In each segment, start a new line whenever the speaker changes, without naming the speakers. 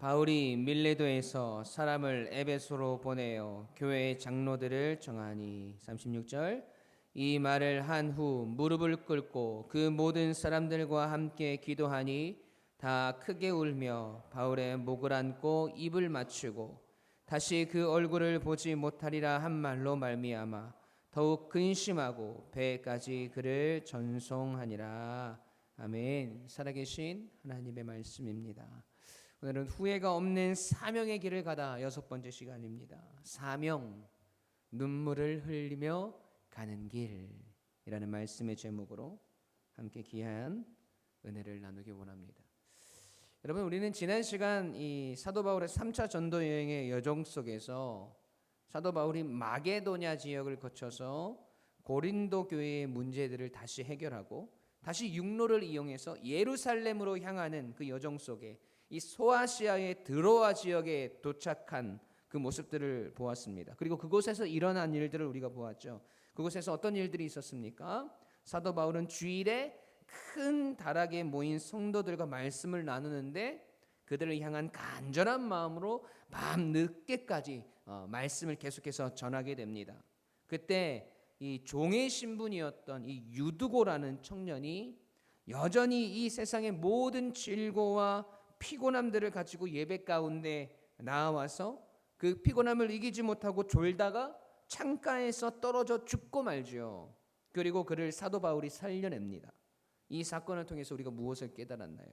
바울이 밀레도에서 사람을 에베소로 보내어 교회의 장로들을 정하니 36절 이 말을 한 후 무릎을 꿇고 그 모든 사람들과 함께 기도하니 다 크게 울며 바울의 목을 안고 입을 맞추고 다시 그 얼굴을 보지 못하리라 한 말로 말미암아 더욱 근심하고 배까지 그를 전송하니라. 아멘. 살아계신 하나님의 말씀입니다. 오늘은 후회가 없는 사명의 길을 가다 6번째 시간입니다. 사명, 눈물을 흘리며 가는 길이라는 말씀의 제목으로 함께 귀한 은혜를 나누기 원합니다. 여러분, 우리는 지난 시간 이 사도 바울의 3차 전도 여행의 여정 속에서 사도 바울이 마게도냐 지역을 거쳐서 고린도 교회의 문제들을 다시 해결하고 다시 육로를 이용해서 예루살렘으로 향하는 그 여정 속에 이 소아시아의 드로아 지역에 도착한 그 모습들을 보았습니다. 그리고 그곳에서 일어난 일들을 우리가 보았죠. 그곳에서 어떤 일들이 있었습니까? 사도 바울은 주일에 큰 다락에 모인 성도들과 말씀을 나누는데 그들을 향한 간절한 마음으로 밤 늦게까지 말씀을 계속해서 전하게 됩니다. 그때 이 종의 신분이었던 이 유두고라는 청년이 여전히 이 세상의 모든 질고와 피곤함들을 가지고 예배 가운데 나와서 그 피곤함을 이기지 못하고 졸다가 창가에서 떨어져 죽고 말지요. 그리고 그를 사도 바울이 살려냅니다. 이 사건을 통해서 우리가 무엇을 깨달았나요?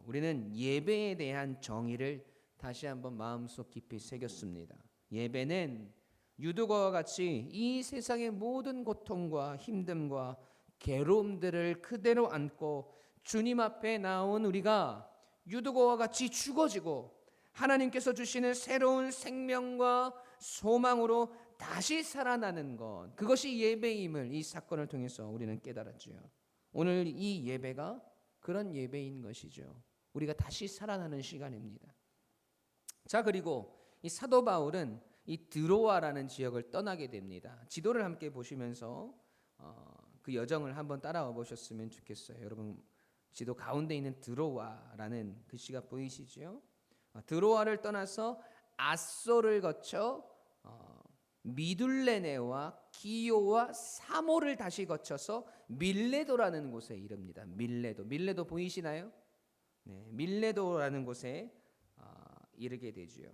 우리는 예배에 대한 정의를 다시 한번 마음속 깊이 새겼습니다. 예배는 유두거와 같이 이 세상의 모든 고통과 힘듦과 괴로움들을 그대로 안고 주님 앞에 나온 우리가 유두거와 같이 죽어지고 하나님께서 주시는 새로운 생명과 소망으로 다시 살아나는 것, 그것이 예배임을 이 사건을 통해서 우리는 깨달았죠. 오늘 이 예배가 그런 예배인 것이죠. 우리가 다시 살아나는 시간입니다. 자, 그리고 이 사도 바울은 이 드로아라는 지역을 떠나게 됩니다. 지도를 함께 보시면서 그 여정을 한번 따라와 보셨으면 좋겠어요. 여러분, 지도 가운데 있는 드로아라는 글씨가 보이시죠? 드로아를 떠나서 아소를 거쳐 미둘레네와 기요와 사모를 다시 거쳐서 밀레도라는 곳에 이릅니다. 밀레도 보이시나요? 네, 밀레도라는 곳에 이르게 되지요.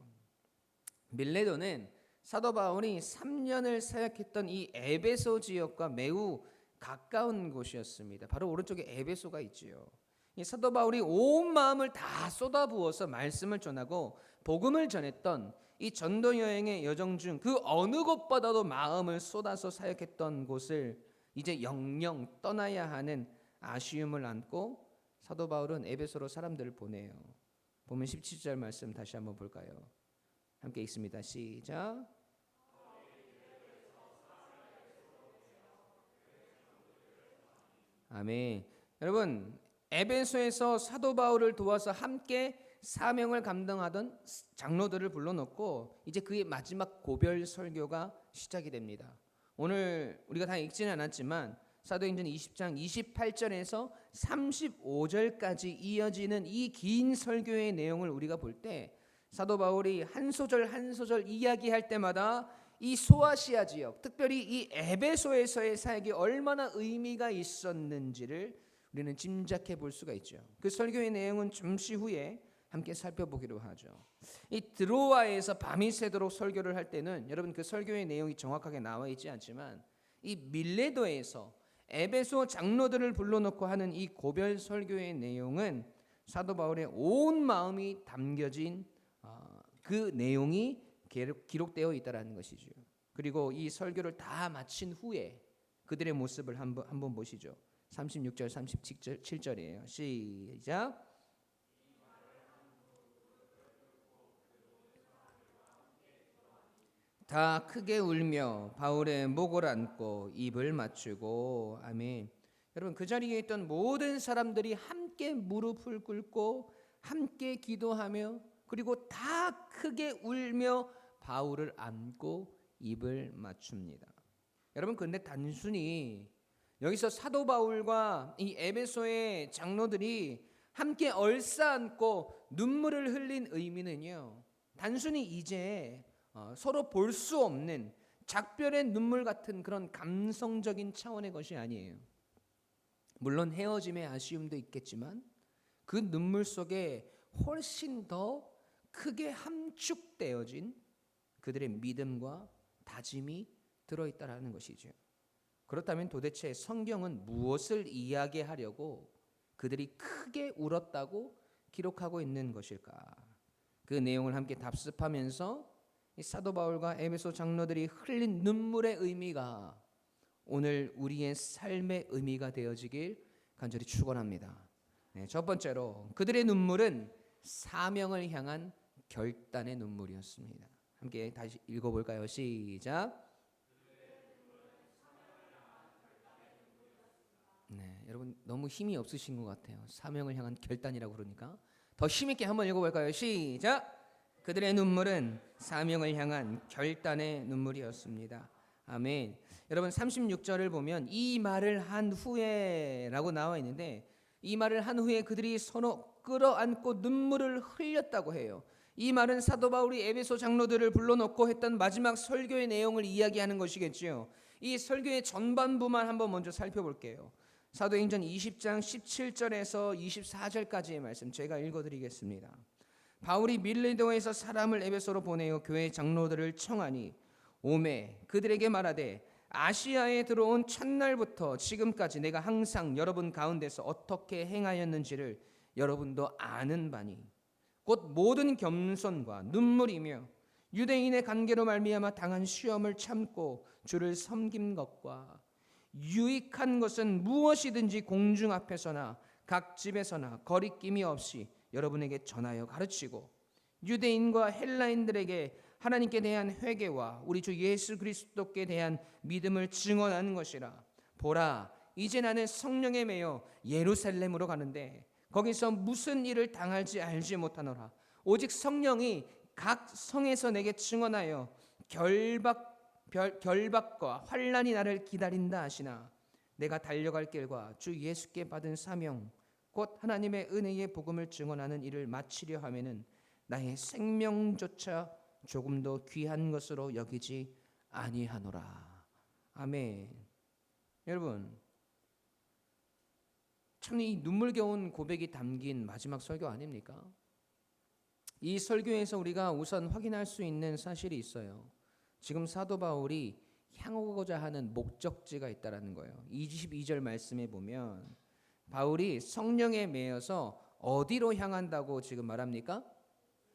밀레도는 사도 바울이 3년을 사역했던 이 에베소 지역과 매우 가까운 곳이었습니다. 바로 오른쪽에 에베소가 있지요. 이 사도 바울이 온 마음을 다 쏟아부어서 말씀을 전하고 복음을 전했던 이 전도 여행의 여정 중 그 어느 곳보다도 마음을 쏟아서 사역했던 곳을 이제 영영 떠나야 하는 아쉬움을 안고 사도 바울은 에베소로 사람들을 보내요. 보면 17절 말씀 다시 한번 볼까요? 함께 읽습니다. 시작. 아멘. 여러분, 에베소에서 사도 바울을 도와서 함께 사명을 감당하던 장로들을 불러놓고 이제 그의 마지막 고별 설교가 시작이 됩니다. 오늘 우리가 다 읽지는 않았지만 사도행전 20장 28절에서 35절까지 이어지는 이 긴 설교의 내용을 우리가 볼 때 사도 바울이 한 소절 한 소절 이야기할 때마다 이 소아시아 지역, 특별히 이 에베소에서의 사역이 얼마나 의미가 있었는지를 우리는 짐작해 볼 수가 있죠. 그 설교의 내용은 잠시 후에 함께 살펴보기로 하죠. 이 드로아에서 밤이 새도록 설교를 할 때는 여러분 그 설교의 내용이 정확하게 나와 있지 않지만 이 밀레도에서 에베소 장로들을 불러놓고 하는 이 고별 설교의 내용은 사도 바울의 온 마음이 담겨진 그 내용이 기록되어 있다라는 것이죠. 그리고 이 설교를 다 마친 후에 그들의 모습을 한번 보시죠. 36절 37절이에요. 시작. 다 크게 울며 바울의 목을 안고 입을 맞추고. 아멘. 여러분, 그 자리에 있던 모든 사람들이 함께 무릎을 꿇고 함께 기도하며 그리고 다 크게 울며 바울을 안고 입을 맞춥니다. 여러분, 근데 단순히 여기서 사도 바울과 이 에베소의 장로들이 함께 얼싸안고 눈물을 흘린 의미는요, 단순히 이제 서로 볼 수 없는 작별의 눈물 같은 그런 감성적인 차원의 것이 아니에요. 물론 헤어짐의 아쉬움도 있겠지만 그 눈물 속에 훨씬 더 크게 함축되어진 그들의 믿음과 다짐이 들어있다라는 것이죠. 그렇다면 도대체 성경은 무엇을 이야기하려고 그들이 크게 울었다고 기록하고 있는 것일까? 그 내용을 함께 답습하면서 이 사도 바울과 에베소 장로들이 흘린 눈물의 의미가 오늘 우리의 삶의 의미가 되어지길 간절히 축원합니다. 첫 번째로 그들의 눈물은 사명을 향한 결단의 눈물이었습니다. 함께 다시 읽어볼까요? 시작. 네, 여러분 너무 힘이 없으신 것 같아요. 사명을 향한 결단이라고 그러니까 더 힘있게 한번 읽어볼까요? 시작. 그들의 눈물은 사명을 향한 결단의 눈물이었습니다. 아멘. 여러분 36절을 보면 이 말을 한 후에라고 나와 있는데, 이 말을 한 후에 그들이 서로 끌어안고 눈물을 흘렸다고 해요. 이 말은 사도 바울이 에베소 장로들을 불러놓고 했던 마지막 설교의 내용을 이야기하는 것이겠지요. 이 설교의 전반부만 한번 먼저 살펴볼게요. 사도행전 20장 17절에서 24절까지의 말씀 제가 읽어드리겠습니다. 바울이 밀리도에서 사람을 에베소로 보내어 교회 장로들을 청하니 오매 그들에게 말하되 아시아에 들어온 첫날부터 지금까지 내가 항상 여러분 가운데서 어떻게 행하였는지를 여러분도 아는 바니 곧 모든 겸손과 눈물이며 유대인의 관계로 말미암아 당한 시험을 참고 주를 섬긴 것과 유익한 것은 무엇이든지 공중 앞에서나 각 집에서나 거리낌이 없이 여러분에게 전하여 가르치고 유대인과 헬라인들에게 하나님께 대한 회개와 우리 주 예수 그리스도께 대한 믿음을 증언하는 것이라. 보라, 이제 나는 성령에 매여 예루살렘으로 가는데 거기서 무슨 일을 당할지 알지 못하노라. 오직 성령이 각 성에서 내게 증언하여 결박과 환난이 나를 기다린다 하시나 내가 달려갈 길과 주 예수께 받은 사명 곧 하나님의 은혜의 복음을 증언하는 일을 마치려 하면은 나의 생명조차 조금도 귀한 것으로 여기지 아니하노라. 아멘. 여러분, 참 이 눈물겨운 고백이 담긴 마지막 설교 아닙니까? 이 설교에서 우리가 우선 확인할 수 있는 사실이 있어요. 지금 사도 바울이 향하고자 하는 목적지가 있다라는 거예요. 22절 말씀에 보면 바울이 성령에 매여서 어디로 향한다고 지금 말합니까?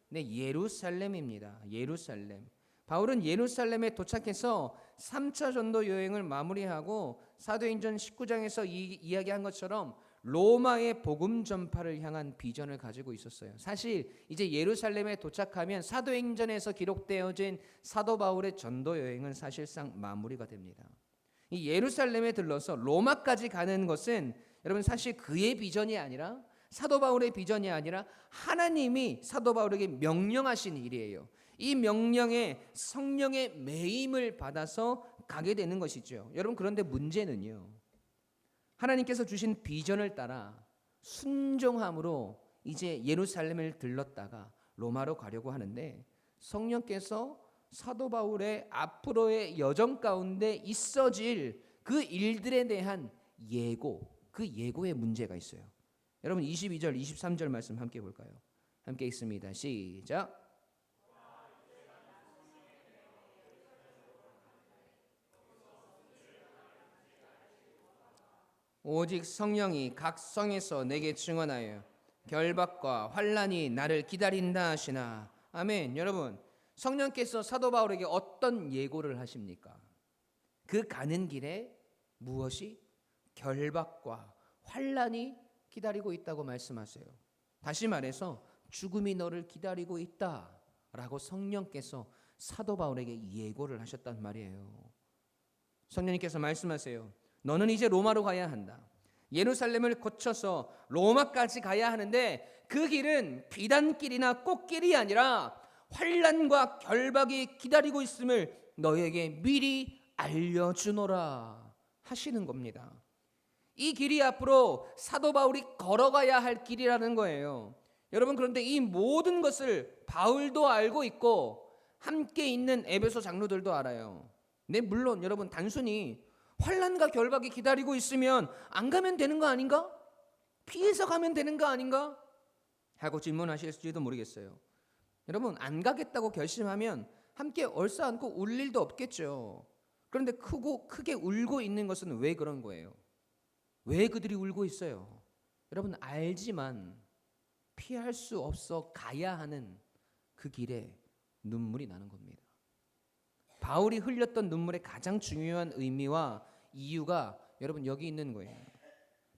네, 예루살렘입니다. 예루살렘. 바울은 예루살렘에 도착해서 3차 전도 여행을 마무리하고 사도행전 19장에서 이야기한 것처럼 로마의 복음 전파를 향한 비전을 가지고 있었어요. 사실 이제 예루살렘에 도착하면 사도행전에서 기록되어진 사도 바울의 전도 여행은 사실상 마무리가 됩니다. 이 예루살렘에 들러서 로마까지 가는 것은 여러분 사실 그의 비전이 아니라 사도 바울의 비전이 아니라 하나님이 사도 바울에게 명령하신 일이에요. 이 명령에 성령의 매임을 받아서 가게 되는 것이죠. 여러분 그런데 문제는요, 하나님께서 주신 비전을 따라 순종함으로 이제 예루살렘을 들렀다가 로마로 가려고 하는데 성령께서 사도 바울의 앞으로의 여정 가운데 있어질 그 일들에 대한 예고, 그 예고에 문제가 있어요. 여러분 22절 23절 말씀 함께 볼까요? 함께 읽습니다. 시작. 오직 성령이 각 성에서 내게 증언하여 결박과 환난이 나를 기다린다 하시나. 아멘. 여러분 성령께서 사도 바울에게 어떤 예고를 하십니까? 그 가는 길에 무엇이? 결박과 환난이 기다리고 있다고 말씀하세요. 다시 말해서 죽음이 너를 기다리고 있다라고 성령께서 사도 바울에게 예고를 하셨단 말이에요. 성령님께서 말씀하세요. 너는 이제 로마로 가야 한다. 예루살렘을 거쳐서 로마까지 가야 하는데 그 길은 비단길이나 꽃길이 아니라 환난과 결박이 기다리고 있음을 너에게 미리 알려주노라 하시는 겁니다. 이 길이 앞으로 사도 바울이 걸어가야 할 길이라는 거예요. 여러분, 그런데 이 모든 것을 바울도 알고 있고 함께 있는 에베소 장로들도 알아요. 네, 물론 여러분, 단순히 환난과 결박이 기다리고 있으면 안 가면 되는 거 아닌가? 피해서 가면 되는 거 아닌가? 하고 질문하실지도 모르겠어요. 여러분, 안 가겠다고 결심하면 함께 얼싸안고 울 일도 없겠죠. 그런데 크게 울고 있는 것은 왜 그런 거예요? 왜 그들이 울고 있어요? 여러분, 알지만 피할 수 없어 가야 하는 그 길에 눈물이 나는 겁니다. 바울이 흘렸던 눈물의 가장 중요한 의미와 이유가 여러분 여기 있는 거예요.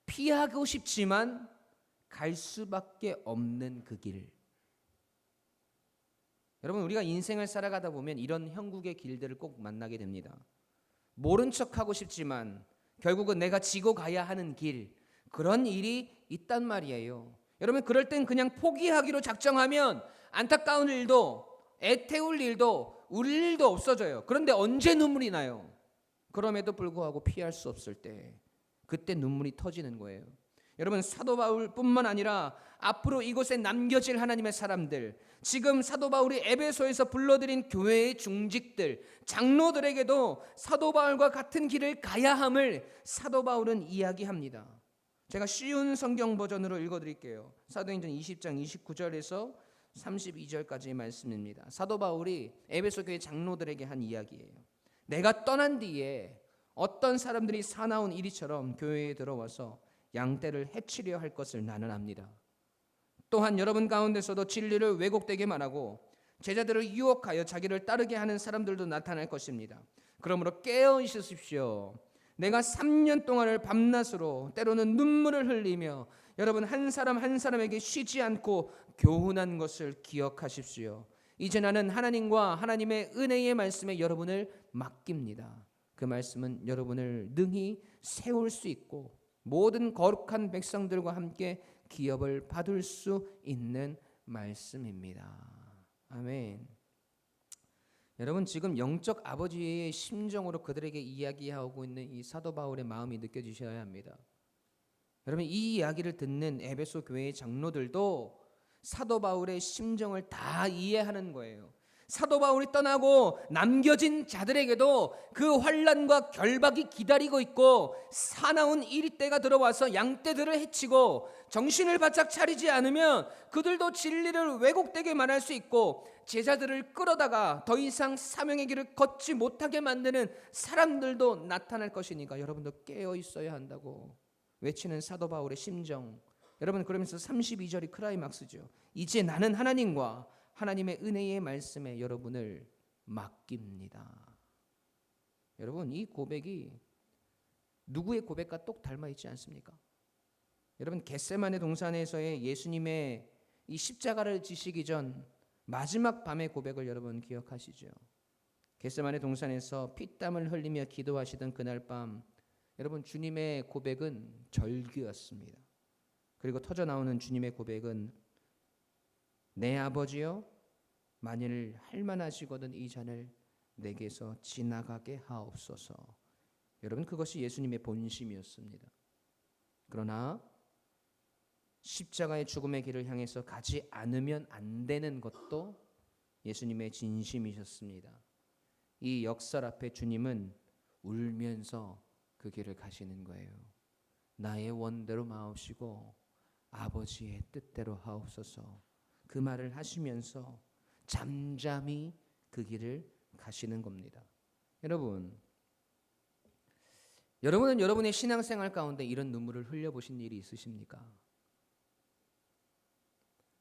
피하고 싶지만 갈 수밖에 없는 그 길. 여러분, 우리가 인생을 살아가다 보면 이런 형국의 길들을 꼭 만나게 됩니다. 모른 척하고 싶지만 결국은 내가 지고 가야 하는 길, 그런 일이 있단 말이에요. 여러분, 그럴 땐 그냥 포기하기로 작정하면 안타까운 일도 애태울 일도 울 일도 없어져요. 그런데 언제 눈물이 나요? 그럼에도 불구하고 피할 수 없을 때, 그때 눈물이 터지는 거예요. 여러분, 사도 바울뿐만 아니라 앞으로 이곳에 남겨질 하나님의 사람들, 지금 사도 바울이 에베소에서 불러들인 교회의 중직들, 장로들에게도 사도 바울과 같은 길을 가야 함을 사도 바울은 이야기합니다. 제가 쉬운 성경 버전으로 읽어드릴게요. 사도행전 20장 29절에서 32절까지의 말씀입니다. 사도 바울이 에베소 교회 장로들에게 한 이야기예요. 내가 떠난 뒤에 어떤 사람들이 사나운 이리처럼 교회에 들어와서 양떼를 해치려 할 것을 나는 압니다. 또한 여러분 가운데서도 진리를 왜곡되게 말하고 제자들을 유혹하여 자기를 따르게 하는 사람들도 나타날 것입니다. 그러므로 깨어 있으십시오. 내가 3년 동안을 밤낮으로 때로는 눈물을 흘리며 여러분 한 사람 한 사람에게 쉬지 않고 교훈한 것을 기억하십시오. 이제 나는 하나님과 하나님의 은혜의 말씀에 여러분을 맡깁니다. 그 말씀은 여러분을 능히 세울 수 있고 모든 거룩한 백성들과 함께 기업을 받을 수 있는 말씀입니다. 아멘. 여러분, 지금 영적 아버지의 심정으로 그들에게 이야기하고 있는 이 사도 바울의 마음이 느껴지셔야 합니다. 여러분, 이 이야기를 듣는 에베소 교회의 장로들도 사도 바울의 심정을 다 이해하는 거예요. 사도 바울이 떠나고 남겨진 자들에게도 그 환난과 결박이 기다리고 있고 사나운 이리떼가 들어와서 양떼들을 해치고 정신을 바짝 차리지 않으면 그들도 진리를 왜곡되게 말할 수 있고 제자들을 끌어다가 더 이상 사명의 길을 걷지 못하게 만드는 사람들도 나타날 것이니까 여러분도 깨어 있어야 한다고 외치는 사도 바울의 심정. 여러분, 그러면서 32절이 크라이막스죠. 이제 나는 하나님과 하나님의 은혜의 말씀에 여러분을 맡깁니다. 여러분, 이 고백이 누구의 고백과 똑 닮아 있지 않습니까? 여러분, 겟세마네 동산에서의 예수님의 이 십자가를 지시기 전 마지막 밤의 고백을 여러분 기억하시죠? 겟세마네 동산에서 피땀을 흘리며 기도하시던 그날 밤, 여러분 주님의 고백은 절규였습니다. 그리고 터져 나오는 주님의 고백은 내 아버지여, 만일 할만하시거든 이 잔을 내게서 지나가게 하옵소서. 여러분, 그것이 예수님의 본심이었습니다. 그러나 십자가의 죽음의 길을 향해서 가지 않으면 안 되는 것도 예수님의 진심이셨습니다. 이 역설 앞에 주님은 울면서 그 길을 가시는 거예요. 나의 원대로 마옵시고 아버지의 뜻대로 하옵소서. 그 말을 하시면서 잠잠히 그 길을 가시는 겁니다. 여러분은 여러분의 신앙생활 가운데 이런 눈물을 흘려보신 일이 있으십니까?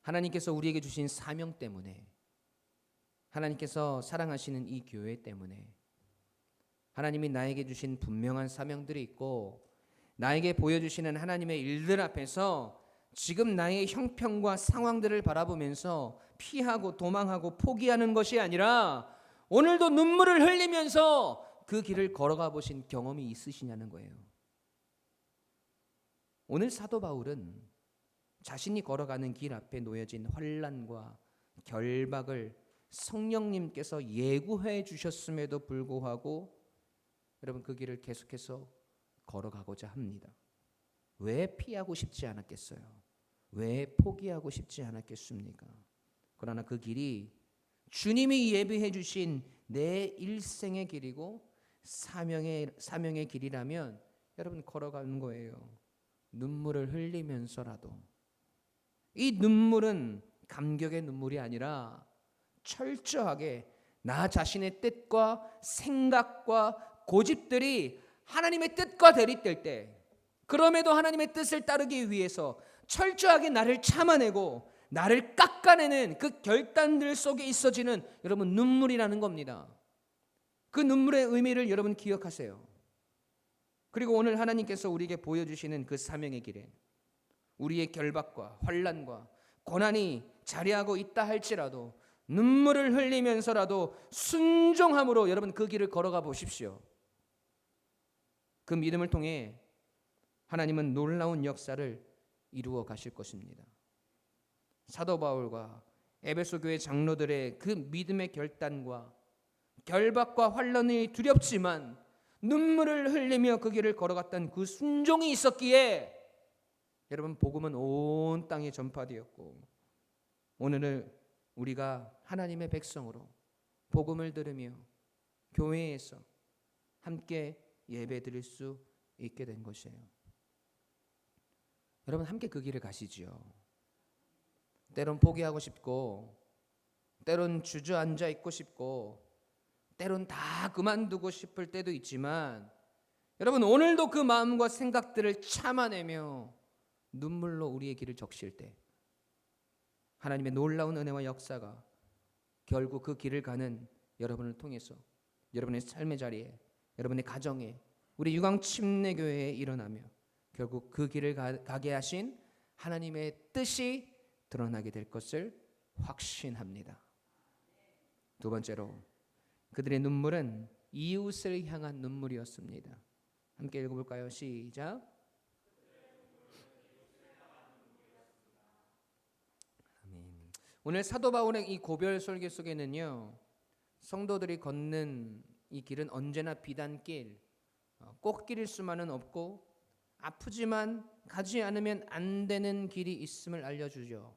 하나님께서 우리에게 주신 사명 때문에, 하나님께서 사랑하시는 이 교회 때문에, 하나님이 나에게 주신 분명한 사명들이 있고 나에게 보여주시는 하나님의 일들 앞에서 지금 나의 형편과 상황들을 바라보면서 피하고 도망하고 포기하는 것이 아니라 오늘도 눈물을 흘리면서 그 길을 걸어가 보신 경험이 있으시냐는 거예요. 오늘 사도 바울은 자신이 걸어가는 길 앞에 놓여진 환난과 결박을 성령님께서 예고해 주셨음에도 불구하고 여러분 그 길을 계속해서 걸어가고자 합니다. 왜 피하고 싶지 않았겠어요? 왜 포기하고 싶지 않았겠습니까? 그러나 그 길이 주님이 예비해 주신 내 일생의 길이고 사명의 길이라면 여러분 걸어가는 거예요. 눈물을 흘리면서라도. 이 눈물은 감격의 눈물이 아니라 철저하게 나 자신의 뜻과 생각과 고집들이 하나님의 뜻과 대립될 때, 그럼에도 하나님의 뜻을 따르기 위해서 철저하게 나를 참아내고 나를 깎아내는 그 결단들 속에 있어지는 여러분 눈물이라는 겁니다. 그 눈물의 의미를 여러분 기억하세요. 그리고 오늘 하나님께서 우리에게 보여주시는 그 사명의 길에 우리의 결박과 환난과 고난이 자리하고 있다 할지라도 눈물을 흘리면서라도 순종함으로 여러분 그 길을 걸어가 보십시오. 그 믿음을 통해 하나님은 놀라운 역사를 이루어 가실 것입니다. 사도 바울과 에베소 교회 장로들의 그 믿음의 결단과 결박과 환난이 두렵지만 눈물을 흘리며 그 길을 걸어갔던 그 순종이 있었기에 여러분 복음은 온 땅에 전파되었고, 오늘은 우리가 하나님의 백성으로 복음을 들으며 교회에서 함께 예배드릴 수 있게 된 것이에요. 여러분 함께 그 길을 가시지요. 때론 포기하고 싶고, 때론 주저앉아 있고 싶고, 때론 다 그만두고 싶을 때도 있지만 여러분 오늘도 그 마음과 생각들을 참아내며 눈물로 우리의 길을 적실 때 하나님의 놀라운 은혜와 역사가 결국 그 길을 가는 여러분을 통해서 여러분의 삶의 자리에, 여러분의 가정에, 우리 유광침례교회에 일어나며 결국 그 길을 가게 하신 하나님의 뜻이 드러나게 될 것을 확신합니다. 두 번째로 그들의 눈물은 이웃을 향한 눈물이었습니다. 함께 읽어볼까요? 시작. 아멘. 오늘 사도 바울의 이 고별 설교 속에는요, 성도들이 걷는 이 길은 언제나 비단길, 꽃길일 수만은 없고 아프지만 가지 않으면 안 되는 길이 있음을 알려주죠.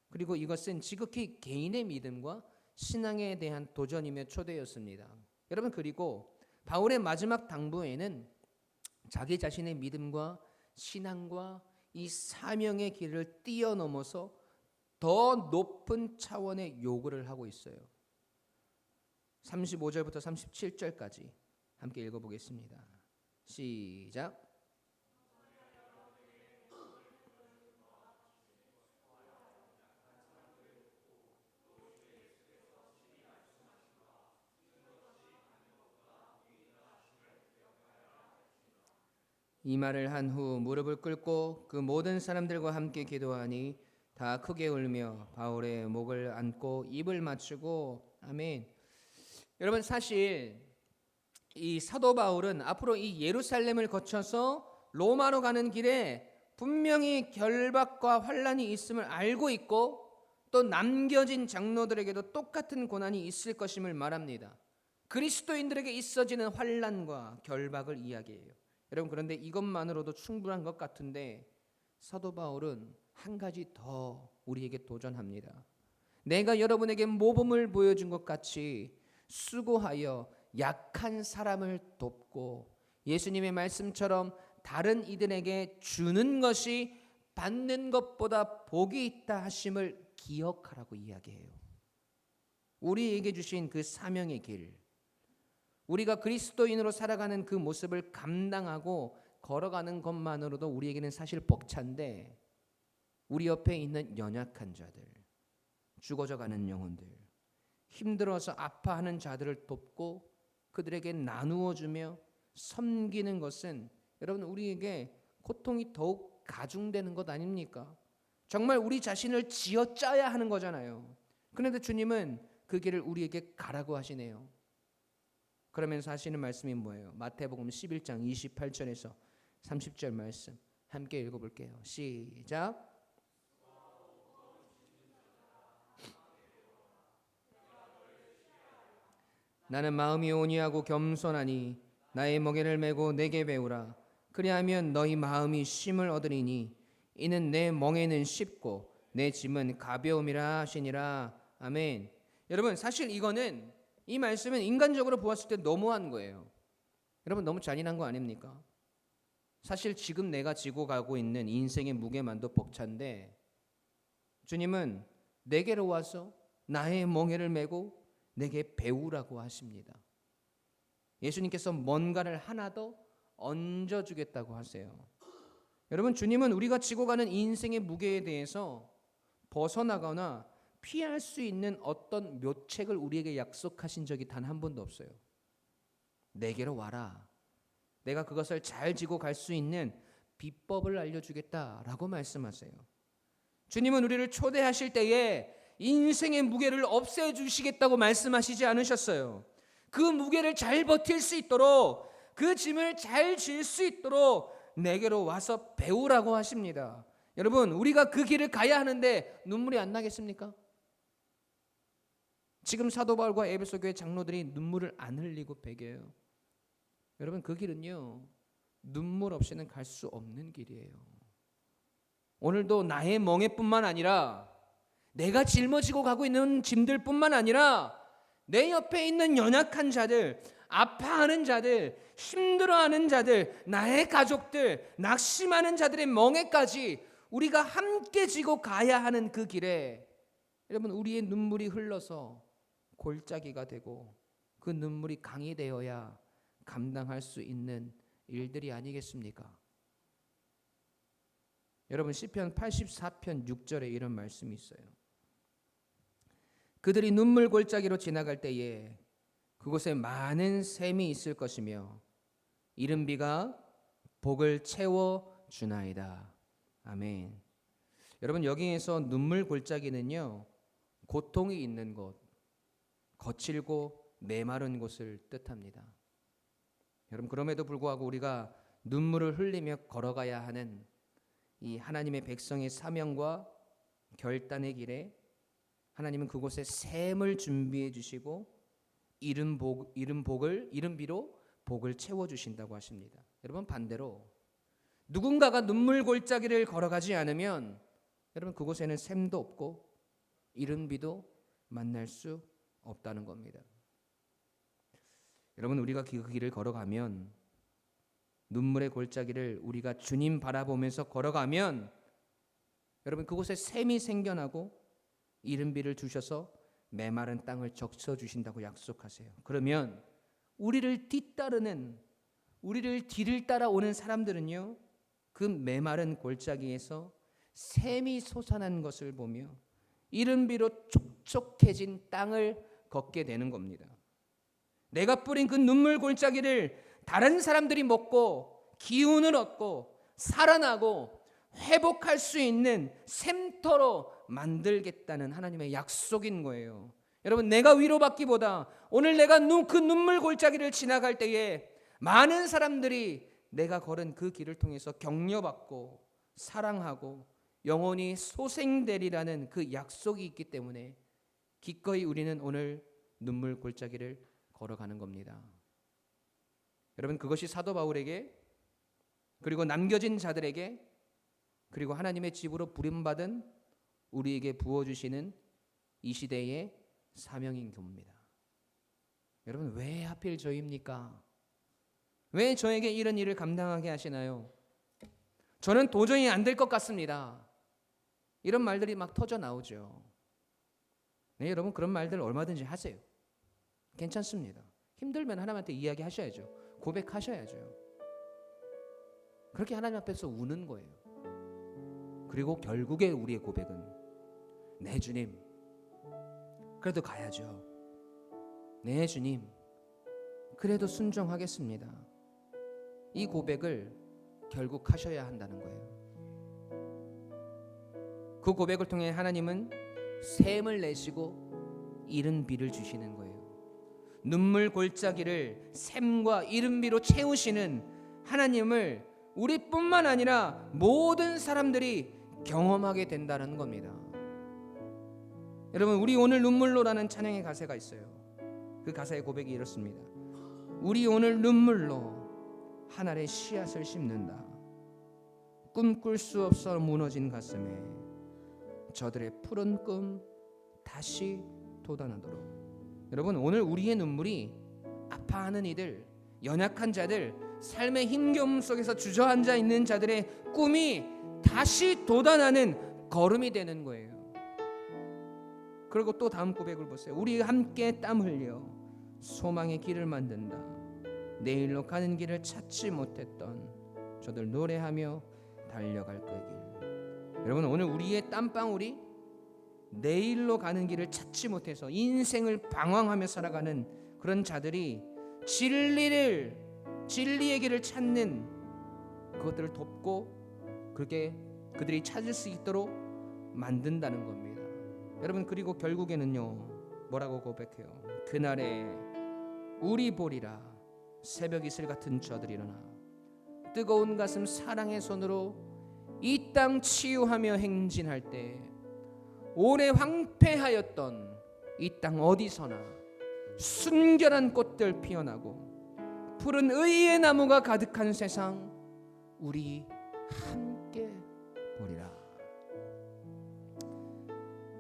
그리고 이것은 지극히 개인의 믿음과 신앙에 대한 도전이며 초대였습니다. 여러분, 그리고 바울의 마지막 당부에는 자기 자신의 믿음과 신앙과 이 사명의 길을 뛰어넘어서 더 높은 차원의 요구를 하고 있어요. 35절부터 37절까지 함께 읽어보겠습니다. 시작. 이 말을 한 후 무릎을 꿇고 그 모든 사람들과 함께 기도하니 다 크게 울며 바울의 목을 안고 입을 맞추고 아멘. 여러분, 사실 이 사도 바울은 앞으로 이 예루살렘을 거쳐서 로마로 가는 길에 분명히 결박과 환난이 있음을 알고 있고, 또 남겨진 장로들에게도 똑같은 고난이 있을 것임을 말합니다. 그리스도인들에게 있어지는 환난과 결박을 이야기해요. 여러분, 그런데 이것만으로도 충분한 것 같은데 사도 바울은 한 가지 더 우리에게 도전합니다. 내가 여러분에게 모범을 보여준 것 같이 수고하여 약한 사람을 돕고 예수님의 말씀처럼 다른 이들에게 주는 것이 받는 것보다 복이 있다 하심을 기억하라고 이야기해요. 우리에게 주신 그 사명의 길, 우리가 그리스도인으로 살아가는 그 모습을 감당하고 걸어가는 것만으로도 우리에게는 사실 벅찬데, 우리 옆에 있는 연약한 자들, 죽어져가는 영혼들, 힘들어서 아파하는 자들을 돕고 그들에게 나누어 주며 섬기는 것은 여러분 우리에게 고통이 더욱 가중되는 것 아닙니까? 정말 우리 자신을 쥐어짜야 하는 거잖아요. 그런데 주님은 그 길을 우리에게 가라고 하시네요. 그러면서 하시는 말씀이 뭐예요? 마태복음 11장 28절에서 30절 말씀 함께 읽어볼게요. 시작. 나는 마음이 온유하고 겸손하니 나의 멍에를 메고 내게 배우라. 그리하면 너희 마음이 쉼을 얻으리니 이는 내 멍에는 쉽고 내 짐은 가벼움이라 하시니라. 아멘. 여러분, 사실 이거는, 이 말씀은 인간적으로 보았을 때 너무한 거예요. 여러분, 너무 잔인한 거 아닙니까? 사실 지금 내가 지고 가고 있는 인생의 무게만도 벅찬데 주님은 내게로 와서 나의 멍에를 메고 내게 배우라고 하십니다. 예수님께서 뭔가를 하나 더 얹어주겠다고 하세요. 여러분, 주님은 우리가 지고 가는 인생의 무게에 대해서 벗어나거나 피할 수 있는 어떤 묘책을 우리에게 약속하신 적이 단 한 번도 없어요. 내게로 와라. 내가 그것을 잘 지고 갈 수 있는 비법을 알려주겠다라고 말씀하세요. 주님은 우리를 초대하실 때에 인생의 무게를 없애주시겠다고 말씀하시지 않으셨어요. 그 무게를 잘 버틸 수 있도록, 그 짐을 잘 질 수 있도록 내게로 와서 배우라고 하십니다. 여러분, 우리가 그 길을 가야 하는데 눈물이 안 나겠습니까? 지금 사도 바울과 에베소 교회 장로들이 눈물을 안 흘리고 배겨요. 여러분, 그 길은요, 눈물 없이는 갈 수 없는 길이에요. 오늘도 나의 멍에뿐만 아니라 내가 짊어지고 가고 있는 짐들뿐만 아니라 내 옆에 있는 연약한 자들, 아파하는 자들, 힘들어하는 자들, 나의 가족들, 낙심하는 자들의 멍에까지 우리가 함께 지고 가야 하는 그 길에 여러분, 우리의 눈물이 흘러서 골짜기가 되고 그 눈물이 강이 되어야 감당할 수 있는 일들이 아니겠습니까? 여러분, 시편 84편 6절에 이런 말씀이 있어요. 그들이 눈물 골짜기로 지나갈 때에 그곳에 많은 샘이 있을 것이며 이른 비가 복을 채워 주나이다. 아멘. 여러분, 여기에서 눈물 골짜기는요, 고통이 있는 곳, 거칠고 메마른 곳을 뜻합니다. 여러분, 그럼에도 불구하고 우리가 눈물을 흘리며 걸어가야 하는 이 하나님의 백성의 사명과 결단의 길에 하나님은 그곳에 샘을 준비해 주시고 이른 비로 복을 채워 주신다고 하십니다. 여러분, 반대로 누군가가 눈물 골짜기를 걸어가지 않으면 여러분, 그곳에는 샘도 없고 이른 비도 만날 수 없다는 겁니다. 여러분, 우리가 그 길을 걸어가면, 눈물의 골짜기를 우리가 주님 바라보면서 걸어가면 여러분, 그곳에 샘이 생겨나고 이른 비를 주셔서 메마른 땅을 적셔 주신다고 약속하세요. 그러면 우리를 뒤를 따라오는 사람들은요, 그 메마른 골짜기에서 샘이 솟아난 것을 보며 이른 비로 촉촉해진 땅을 걷게 되는 겁니다. 내가 뿌린 그 눈물 골짜기를 다른 사람들이 먹고 기운을 얻고 살아나고 회복할 수 있는 샘터로 만들겠다는 하나님의 약속인 거예요. 여러분, 내가 위로받기보다 오늘 내가 그 눈물 골짜기를 지나갈 때에 많은 사람들이 내가 걸은 그 길을 통해서 격려받고 사랑하고 영원히 소생되리라는 그 약속이 있기 때문에 기꺼이 우리는 오늘 눈물 골짜기를 걸어가는 겁니다. 여러분, 그것이 사도 바울에게, 그리고 남겨진 자들에게, 그리고 하나님의 집으로 부름받은 우리에게 부어주시는 이 시대의 사명인 겁니다. 여러분, 왜 하필 저입니까? 왜 저에게 이런 일을 감당하게 하시나요? 저는 도저히 안 될 것 같습니다. 이런 말들이 막 터져 나오죠. 네, 여러분, 그런 말들 얼마든지 하세요. 괜찮습니다. 힘들면 하나님한테 이야기하셔야죠. 고백하셔야죠. 그렇게 하나님 앞에서 우는 거예요. 그리고 결국에 우리의 고백은, 네 주님, 그래도 가야죠. 네 주님, 그래도 순종하겠습니다. 이 고백을 결국 하셔야 한다는 거예요. 그 고백을 통해 하나님은 샘을 내시고 이른 비를 주시는 거예요. 눈물 골짜기를 샘과 이른 비로 채우시는 하나님을 우리뿐만 아니라 모든 사람들이 경험하게 된다는 겁니다. 여러분, 우리 오늘 눈물로라는 찬양의 가사가 있어요. 그 가사의 고백이 이렇습니다. 우리 오늘 눈물로 한 알의 씨앗을 심는다. 꿈꿀 수 없어 무너진 가슴에 저들의 푸른 꿈 다시 돋아나도록. 여러분, 오늘 우리의 눈물이 아파하는 이들, 연약한 자들, 삶의 힘겨움 속에서 주저앉아 있는 자들의 꿈이 다시 돋아나는 걸음이 되는 거예요. 그리고 또 다음 고백을 보세요. 우리 함께 땀 흘려 소망의 길을 만든다. 내일로 가는 길을 찾지 못했던 저들 노래하며 달려갈 그 길. 여러분, 오늘 우리의 땀방울이 내일로 가는 길을 찾지 못해서 인생을 방황하며 살아가는 그런 자들이 진리의 길을 찾는 그것들을 돕고 그렇게 그들이 찾을 수 있도록 만든다는 겁니다. 여러분, 그리고 결국에는요, 뭐라고 고백해요? 그날에 우리 보리라 새벽 이슬 같은 저들이 일어나 뜨거운 가슴 사랑의 손으로 이 땅 치유하며 행진할 때 오래 황폐하였던 이 땅 어디서나 순결한 꽃들 피어나고 푸른 의의 나무가 가득한 세상 우리 함께 보리라.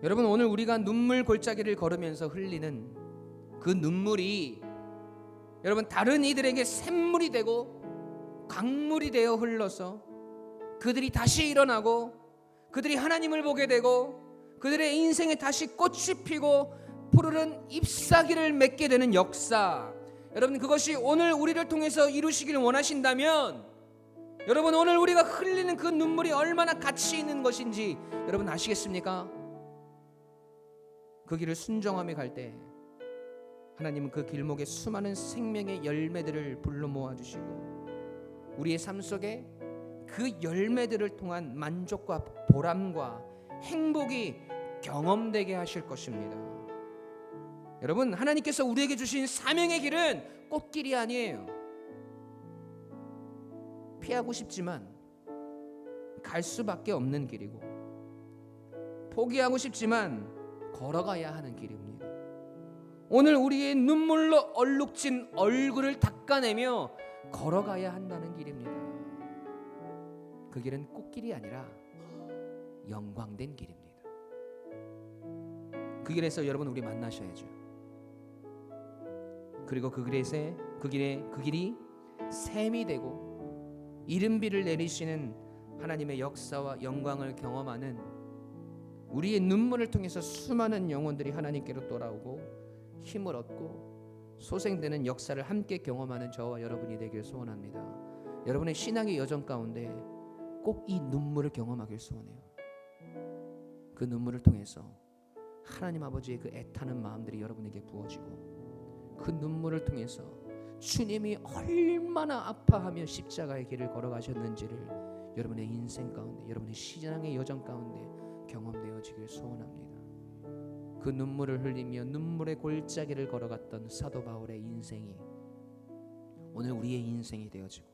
여러분, 오늘 우리가 눈물 골짜기를 걸으면서 흘리는 그 눈물이 여러분 다른 이들에게 샘물이 되고 강물이 되어 흘러서 그들이 다시 일어나고 그들이 하나님을 보게 되고 그들의 인생에 다시 꽃이 피고 푸르른 잎사귀를 맺게 되는 역사, 여러분 그것이 오늘 우리를 통해서 이루시기를 원하신다면 여러분 오늘 우리가 흘리는 그 눈물이 얼마나 가치 있는 것인지 여러분 아시겠습니까? 그 길을 순종하며 갈 때 하나님은 그 길목에 수많은 생명의 열매들을 불러 모아주시고 우리의 삶 속에 그 열매들을 통한 만족과 보람과 행복이 경험되게 하실 것입니다. 여러분, 하나님께서 우리에게 주신 사명의 길은 꽃길이 아니에요. 피하고 싶지만 갈 수밖에 없는 길이고 포기하고 싶지만 걸어가야 하는 길입니다. 오늘 우리의 눈물로 얼룩진 얼굴을 닦아내며 걸어가야 한다는 길입니다. 그 길은 꽃길이 아니라 영광된 길입니다. 그 길에서 여러분 우리 만나셔야죠. 그리고 그 길이 샘이 되고 이른비를 내리시는 하나님의 역사와 영광을 경험하는 우리의 눈물을 통해서 수많은 영혼들이 하나님께로 돌아오고 힘을 얻고 소생되는 역사를 함께 경험하는 저와 여러분이 되길 소원합니다. 여러분의 신앙의 여정 가운데 꼭 이 눈물을 경험하길 소원해요. 그 눈물을 통해서 하나님 아버지의 그 애타는 마음들이 여러분에게 부어지고 그 눈물을 통해서 주님이 얼마나 아파하며 십자가의 길을 걸어가셨는지를 여러분의 인생 가운데, 여러분의 신앙의 여정 가운데 경험되어지길 소원합니다. 그 눈물을 흘리며 눈물의 골짜기를 걸어갔던 사도 바울의 인생이 오늘 우리의 인생이 되어지고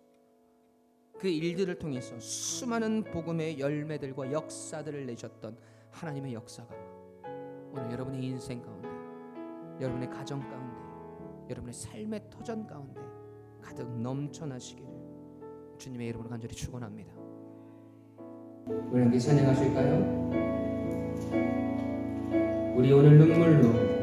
그 일들을 통해서 수많은 복음의 열매들과 역사들을 내셨던 하나님의 역사가 오늘 여러분의 인생 가운데, 여러분의 가정 가운데, 여러분의 삶의 터전 가운데 가득 넘쳐나시기를 주님의 이름으로 간절히 축원합니다. 우리 함께 찬양하실까요? 우리 오늘 눈물로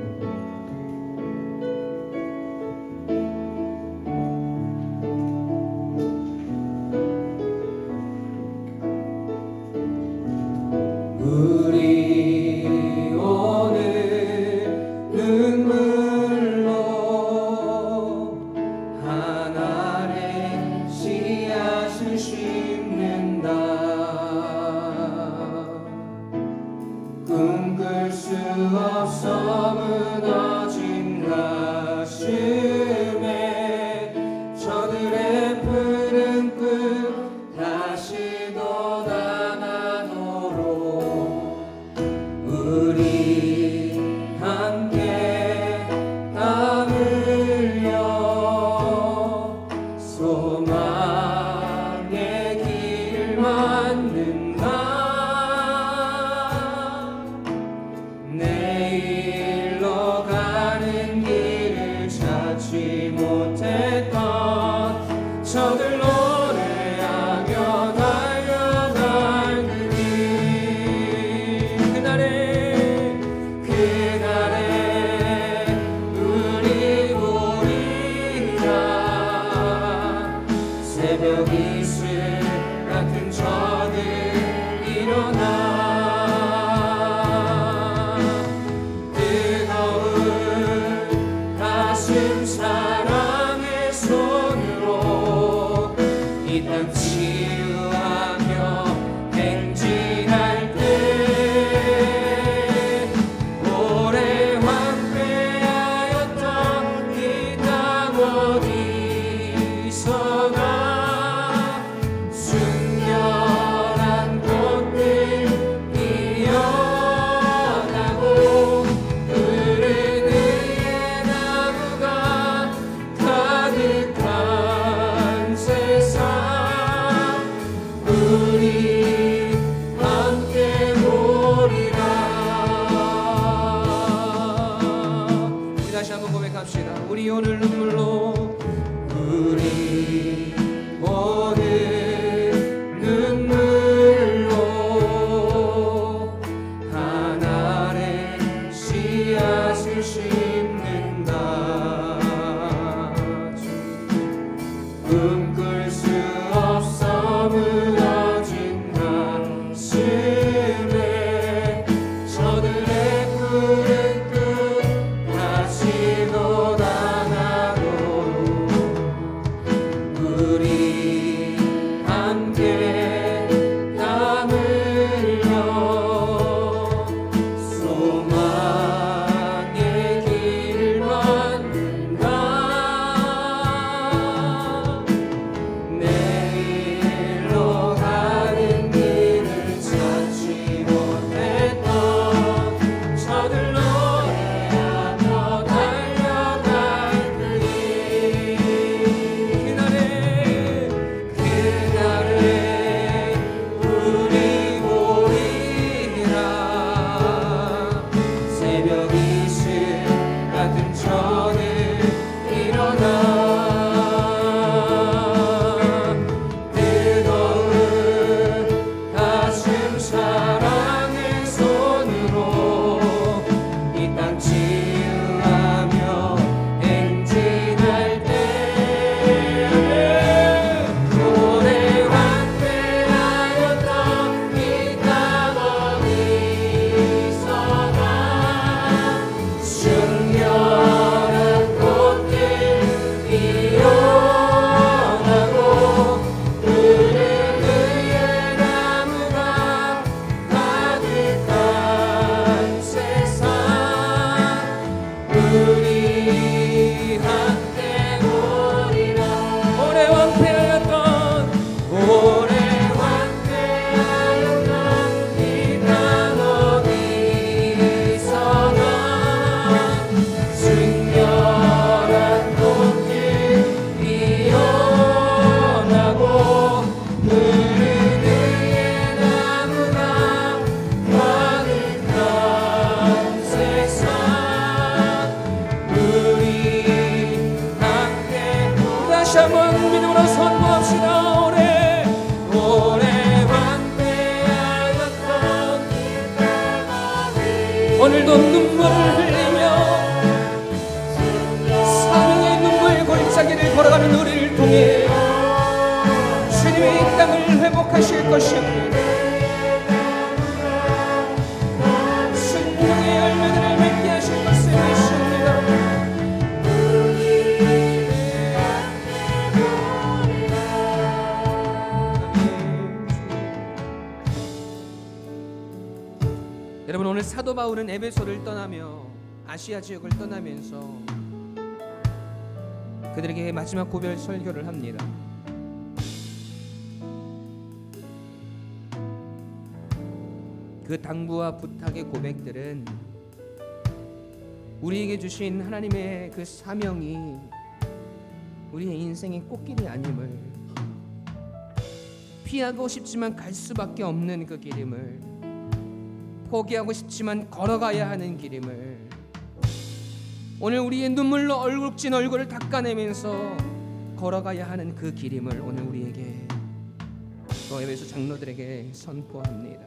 꿈꿀 수 없어 무너진 가슴에 저들의 푸른 꿈 다시 돋아나도록 우리 함께 땀 흘려 소망의 길을 만든다. 내일로 가는 길을 찾지
오늘 눈물로
우리 오늘 눈물로 하늘의 씨앗을 심는다. 꿈꿀 수 없어 무너진 가슴에 저들의 푸른 끝 다시 돋아나도록 우리 함께 땀 흘려 소망의 길을 만든다. 내일로 가는 길을 찾지 못했던 저들로 헤엄쳐 달려갈 그리 그날에 우리 보리라. 새벽 이슬 같은 저는 일어나 뜨거운 가슴 사랑의 손으로 이 땅 치유하며 행진할 때 오래 완배하였던 이 땅 어디서나 순결한 꽃길 피어나고 그를 위해 나무가 가득한 세상 우리 함께 오리라. 오래 완패하였던 이 땅 어디서나 순결한 꽃길 피어나고 그를 위해 나무가 가득한 세상 우리 함께 다시 한번 믿음으로 선포합시다. 오래 완배하였던 오늘도 눈물을 흘리며 사랑의 눈물 골짜기를 걸어가는 우리를 통해 주님의 이 땅을 회복하실 것입니다. 순종의 열매들을 맺게 하실 것을 믿습니다. 여러분, 오늘 사도 바울은 에베소를 떠나며 아시아 지역을 떠나면서 그들에게 마지막 고별 설교를 합니다. 그 당부와 부탁의 고백들은 우리에게 주신 하나님의 그 사명이 우리의 인생의 꽃길이 아님을, 피하고 싶지만 갈 수밖에 없는 그 길임을, 포기하고 싶지만 걸어가야 하는 길임을, 오늘 우리의 눈물로 얼룩진 얼굴을 닦아내면서 걸어가야 하는 그 길임을 오늘 우리에게 또 에베소 장로들에게 선포합니다.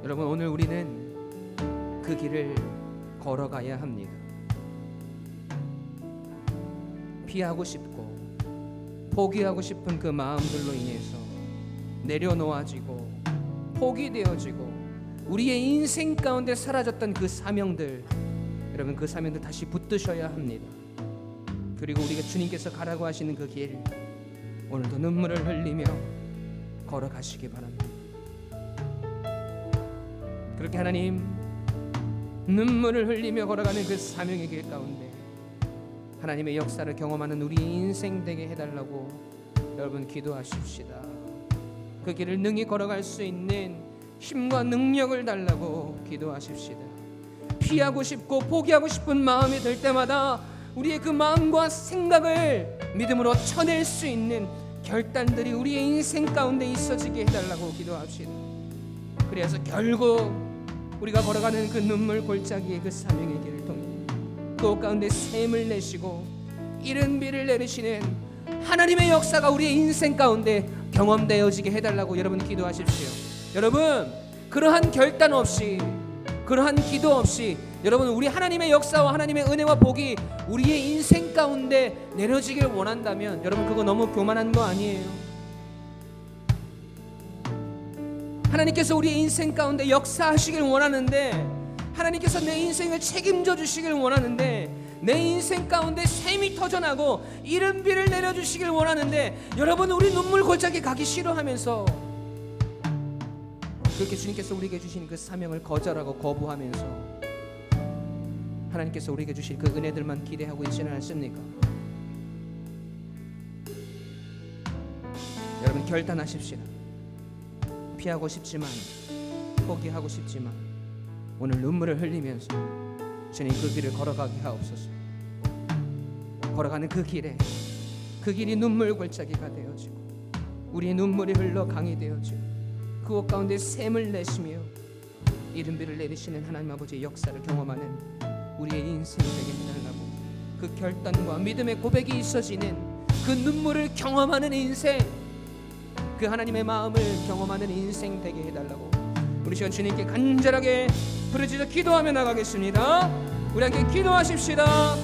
여러분, 오늘 우리는 그 길을 걸어가야 합니다. 피하고 싶고 포기하고 싶은 그 마음들로 인해서 내려놓아지고 포기되어지고 우리의 인생 가운데 사라졌던 그 사명들, 여러분, 그 사명들 다시 붙드셔야 합니다. 그리고 우리가 주님께서 가라고 하시는 그 길, 오늘도 눈물을 흘리며 걸어가시기 바랍니다. 그렇게 하나님, 눈물을 흘리며 걸어가는 그 사명의 길 가운데 하나님의 역사를 경험하는 우리 인생 되게 해달라고 여러분 기도하십시다. 그 길을 능히 걸어갈 수 있는 힘과 능력을 달라고 기도하십시다. 피하고 싶고 포기하고 싶은 마음이 들 때마다 우리의 그 마음과 생각을 믿음으로 쳐낼 수 있는 결단들이 우리의 인생 가운데 있어지게 해달라고 기도합시다. 그래서 결국 우리가 걸어가는 그 눈물 골짜기의 그 사명의 길을 통해 그 가운데 샘을 내시고 이른 비를 내리시는 하나님의 역사가 우리의 인생 가운데 경험되어지게 해달라고 여러분 기도하십시오. 여러분 그러한 결단 없이 그러한 기도 없이 여러분 우리 하나님의 역사와 하나님의 은혜와 복이 우리의 인생 가운데 내려지길 원한다면 여러분 그거 너무 교만한 거 아니에요? 하나님께서 우리의 인생 가운데 역사하시길 원하는데 하나님께서 내 인생을 책임져 주시길 원하는데 내 인생 가운데 샘이 터져나고 이른 비를 내려주시길 원하는데 여러분 우리 눈물 골짜기 가기 싫어하면서 그렇게 주님께서 우리에게 주신 그 사명을 거절하고 거부하면서 하나님께서 우리에게 주실 그 은혜들만 기대하고 있지는 않습니까? 여러분 결단하십시다. 피하고 싶지만 포기하고 싶지만 오늘 눈물을 흘리면서 주님 그 길을 걸어가게 하옵소서. 걸어가는 그 길에 그 길이 눈물 골짜기가 되어지고 우리의 눈물이 흘러 강이 되어지고 그 가운데 샘을 내시며 이른 비를 내리시는 하나님 아버지의 역사를 경험하는 우리의 인생이 되게 해달라고 그 결단과 믿음의 고백이 있어지는 그 눈물을 경험하는 인생 그 하나님의 마음을 경험하는 인생 되게 해달라고 우리 시간 주님께 간절하게 부르짖어 기도하며 나가겠습니다. 우리 함께 기도하십시다.